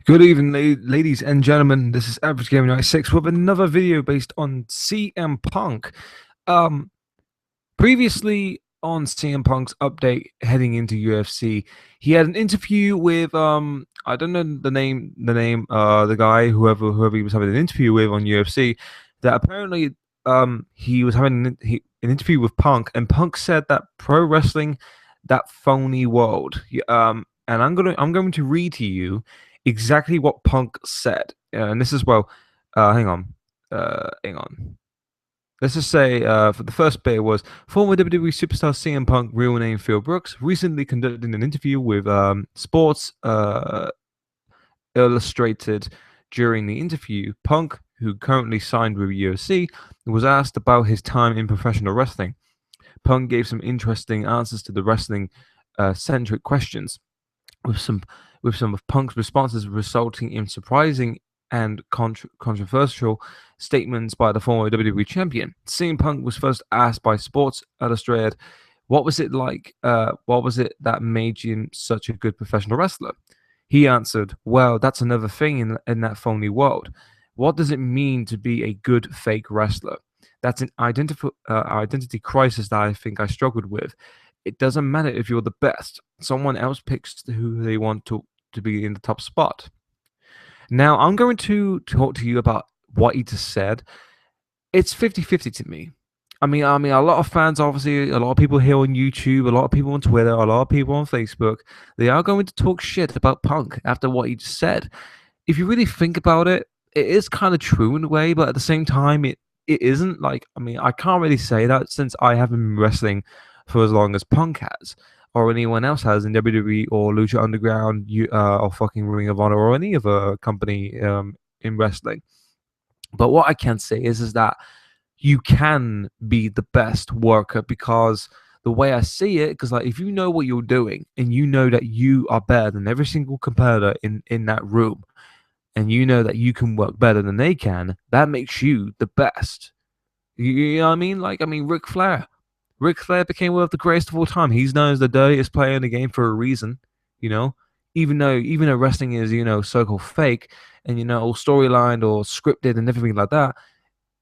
Good evening, ladies and gentlemen. This is Average Gamer 96 with another video based on CM Punk. Um, Previously on CM Punk's update heading into UFC, he had an interview with I don't know the guy whoever he was having an interview with on UFC. That apparently he was having an interview with Punk, and Punk said that pro wrestling, that phony world. And I'm going to read to you exactly what Punk said. And this is hang on, hang on. Let's just say for the first bit was former WWE superstar CM Punk, real name Phil Brooks, recently conducted an interview with Sports Illustrated. During the interview, Punk, who currently signed with UFC, was asked about his time in professional wrestling. Punk gave some interesting answers to the wrestling centric questions, with some of Punk's responses resulting in surprising and controversial statements by the former WWE champion. CM Punk was first asked by Sports Illustrated, "What was it like? What was it that made you such a good professional wrestler?" He answered, "Well, that's another thing in that phony world. What does it mean to be a good fake wrestler? That's an identity crisis that I think I struggled with. It doesn't matter if you're the best. Someone else picks who they want to be in the top spot." Now, I'm going to talk to you about what he just said. It's 50-50 to me. I mean, a lot of fans, obviously, a lot of people here on YouTube, a lot of people on Twitter, a lot of people on Facebook, they are going to talk shit about Punk after what he just said. If you really think about it, it is kind of true in a way, but at the same time, it isn't. Like, I mean, I can't really say that since I haven't been wrestling for as long as Punk has, or anyone else has in WWE or Lucha Underground, or fucking Ring of Honor or any other company in wrestling. But what I can say is that you can be the best worker, because the way I see it, because like if you know what you're doing and you know that you are better than every single competitor in that room, and you know that you can work better than they can, that makes you the best. You know what I mean? Like, I mean, Ric Flair. Ric Flair became one of the greatest of all time. He's known as the dirtiest player in the game for a reason, you know? Even though wrestling is, so-called fake and, all storylined or scripted and everything like that,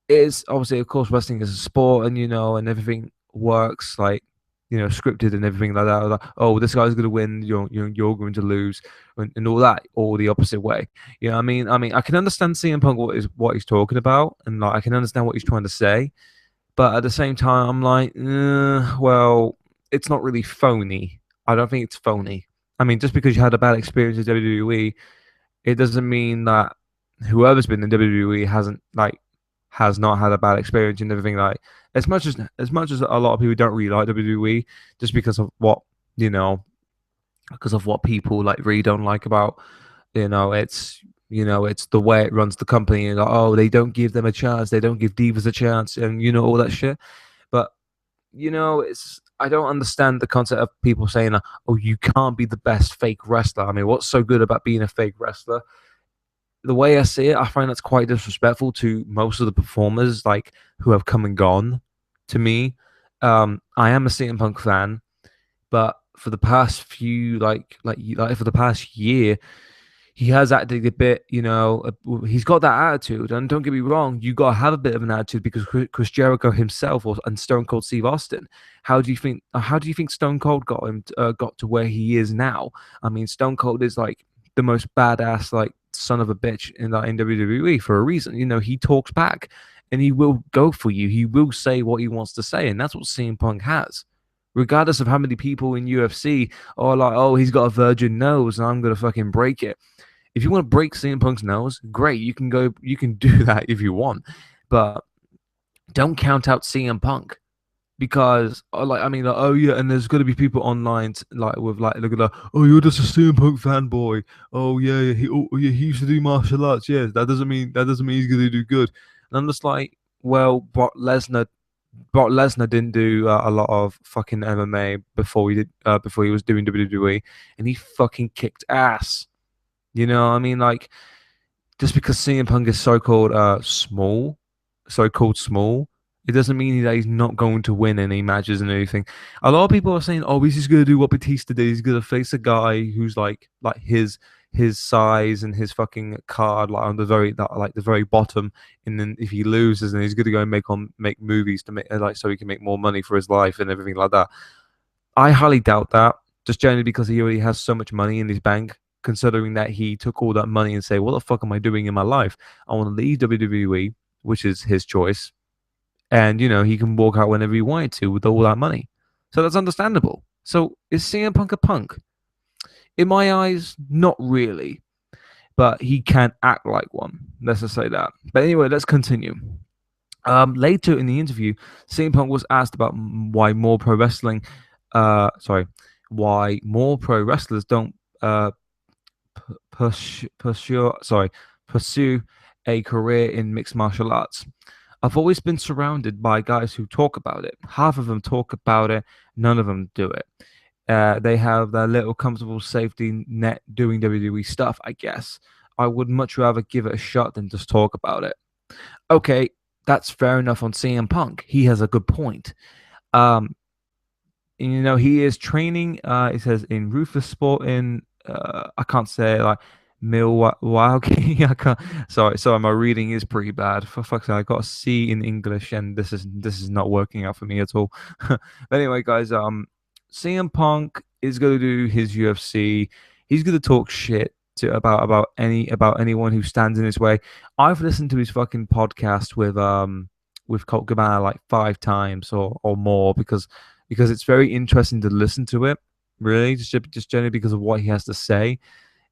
it's obviously, of course, wrestling is a sport, and, and everything works like, scripted and everything like that. Like, oh, this guy's going to win, you're going to lose, and all that, or the opposite way. You know what I mean? I mean, I can understand CM Punk what he's talking about, and like I can understand what he's trying to say. But at the same time, I'm like, well, it's not really phony. I don't think it's phony. I mean, just because you had a bad experience with WWE, it doesn't mean that whoever's been in WWE has not had a bad experience and everything. Like, as much as a lot of people don't really like WWE, just because of what people like really don't like about, it's the way it runs the company, and like, oh, they don't give them a chance, they don't give divas a chance, and all that shit. But it's I don't understand the concept of people saying, oh, you can't be the best fake wrestler. I mean, what's so good about being a fake wrestler? The way I see it, I find that's quite disrespectful to most of the performers like who have come and gone. To me, I am a CM Punk fan, but for the past few for the past year, he has acted a bit, he's got that attitude. And don't get me wrong, you got to have a bit of an attitude, because Chris Jericho himself and Stone Cold Steve Austin, how do you think Stone Cold got to where he is now? I mean, Stone Cold is like the most badass, like, son of a bitch in WWE for a reason. He talks back and he will go for you. He will say what he wants to say, and that's what CM Punk has. Regardless of how many people in UFC are like, oh, he's got a virgin nose and I'm gonna fucking break it. If you want to break CM Punk's nose, great. You can do that if you want, but don't count out CM Punk, because oh yeah, and there's gonna be people online look at that. Oh, you're just a CM Punk fanboy. Oh yeah, he used to do martial arts. Yeah, that doesn't mean he's gonna do good. And I'm just like, well, Brock Lesnar didn't do a lot of fucking MMA before he was doing WWE, and he fucking kicked ass. You know what I mean? Like, just because CM Punk is so-called small, it doesn't mean that he's not going to win any matches and anything. A lot of people are saying, oh, he's just going to do what Batista did. He's going to face a guy who's like his his size and his fucking card like on the very bottom, and then if he loses, then he's going to go and make movies to make like so he can make more money for his life and everything like that. I highly doubt that, just generally because he already has so much money in his bank. Considering that he took all that money and say, "What the fuck am I doing in my life? I want to leave WWE," which is his choice, and he can walk out whenever he wanted to with all that money. So that's understandable. So is CM Punk a punk? In my eyes, not really, but he can act like one. Let's just say that. But anyway, let's continue. Later in the interview, CM Punk was asked about why more pro wrestlers don't pursue a career in mixed martial arts. I've always been surrounded by guys who talk about it. Half of them talk about it, none of them do it. They have their little comfortable safety net doing WWE stuff, I guess. I would much rather give it a shot than just talk about it. Okay, that's fair enough on CM Punk. He has a good point. He is training, it says, in Ruthless Sport in, I can't say, like, Milwaukee. I can't. Sorry, my reading is pretty bad. For fuck's sake, I got a C in English, and this is not working out for me at all. But anyway, guys, CM Punk is going to do his UFC. He's going to talk shit about anyone who stands in his way. I've listened to his fucking podcast with Colt Cabana like 5 times or more because it's very interesting to listen to it. Really, just generally because of what he has to say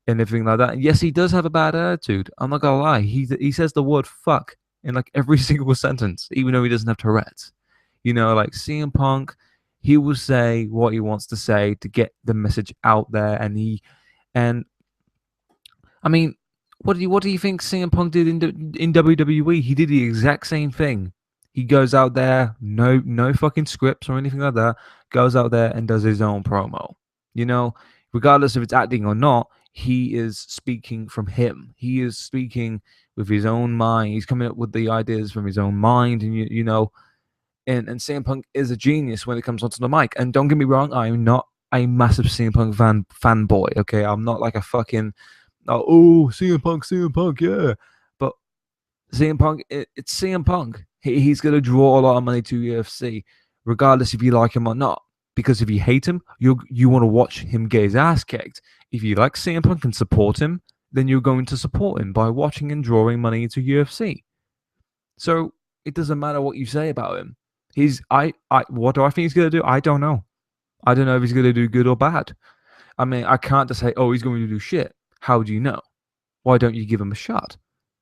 and everything like that. And yes, he does have a bad attitude. I'm not gonna lie. He says the word fuck in like every single sentence, even though he doesn't have Tourette's. Like CM Punk, he will say what he wants to say to get the message out there, and I mean, what do you think CM Punk did in WWE? He did the exact same thing. He goes out there, no fucking scripts or anything like that. Goes out there and does his own promo. Regardless if it's acting or not, he is speaking from him. He is speaking with his own mind. He's coming up with the ideas from his own mind, and and CM Punk is a genius when it comes onto the mic. And don't get me wrong, I'm not a massive CM Punk fanboy. Okay, I'm not like a fucking CM Punk, yeah. But CM Punk, it's CM Punk. He's going to draw a lot of money to UFC, regardless if you like him or not. Because if you hate him, you want to watch him get his ass kicked. If you like CM Punk and support him, then you're going to support him by watching and drawing money into UFC. So it doesn't matter what you say about him. What do I think he's going to do? I don't know. I don't know if he's going to do good or bad. I mean, I can't just say, oh, he's going to do shit. How do you know? Why don't you give him a shot?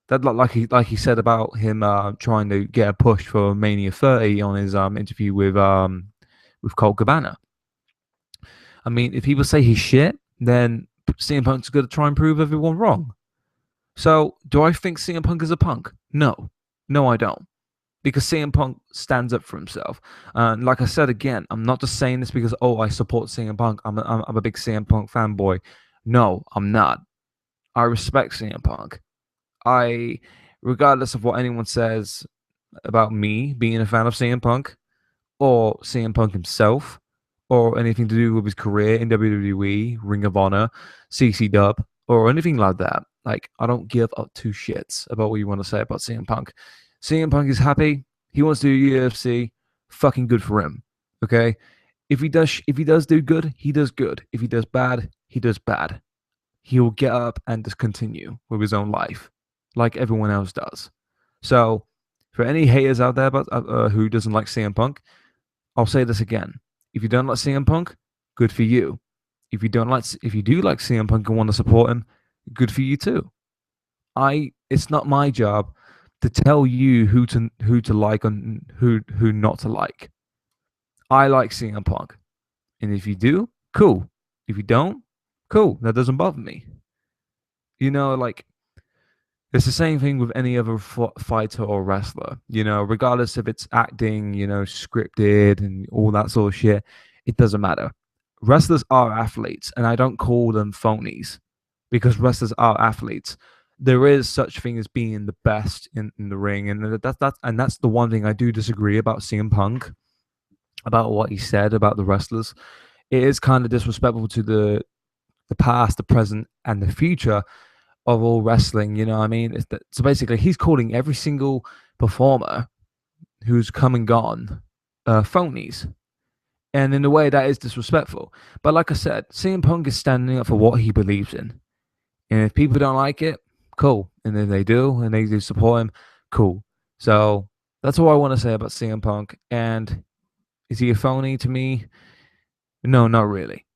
That like he said about him trying to get a push for Mania 30 on his interview with Colt Cabana. I mean, if people say he's shit, then CM Punk's going to try and prove everyone wrong. So, do I think CM Punk is a punk? No, I don't. Because CM Punk stands up for himself. Like I said again, I'm not just saying this because I support CM Punk. I'm a big CM Punk fanboy. No, I'm not. I respect CM Punk. Regardless of what anyone says about me being a fan of CM Punk or CM Punk himself or anything to do with his career in WWE, Ring of Honor, CC Dub, or anything like that. Like, I don't give up 2 shits about what you want to say about CM Punk. CM Punk is happy. He wants to do UFC. Fucking good for him. Okay? If he does do good, he does good. If he does bad, he does bad. He will get up and just continue with his own life, like everyone else does. So, for any haters out there about who doesn't like CM Punk, I'll say this again: if you don't like CM Punk, good for you. If you do like CM Punk and want to support him, good for you too. It's not my job to tell you who to like and who not to like. I like CM Punk, and if you do, cool. If you don't, cool. That doesn't bother me. Like, it's the same thing with any other fighter or wrestler. Regardless if it's acting, scripted and all that sort of shit, it doesn't matter. Wrestlers are athletes, and I don't call them phonies because wrestlers are athletes. There is such thing as being the best in the ring, and that's the one thing I do disagree about CM Punk, about what he said about the wrestlers. It is kind of disrespectful to the past, the present, and the future of all wrestling. You know what I mean? So basically, he's calling every single performer who's come and gone phonies. And in a way, that is disrespectful. But like I said, CM Punk is standing up for what he believes in. And if people don't like it, cool. And then they do, and they do support him, cool. So that's all I want to say about CM Punk. And is he a phony to me? No, not really.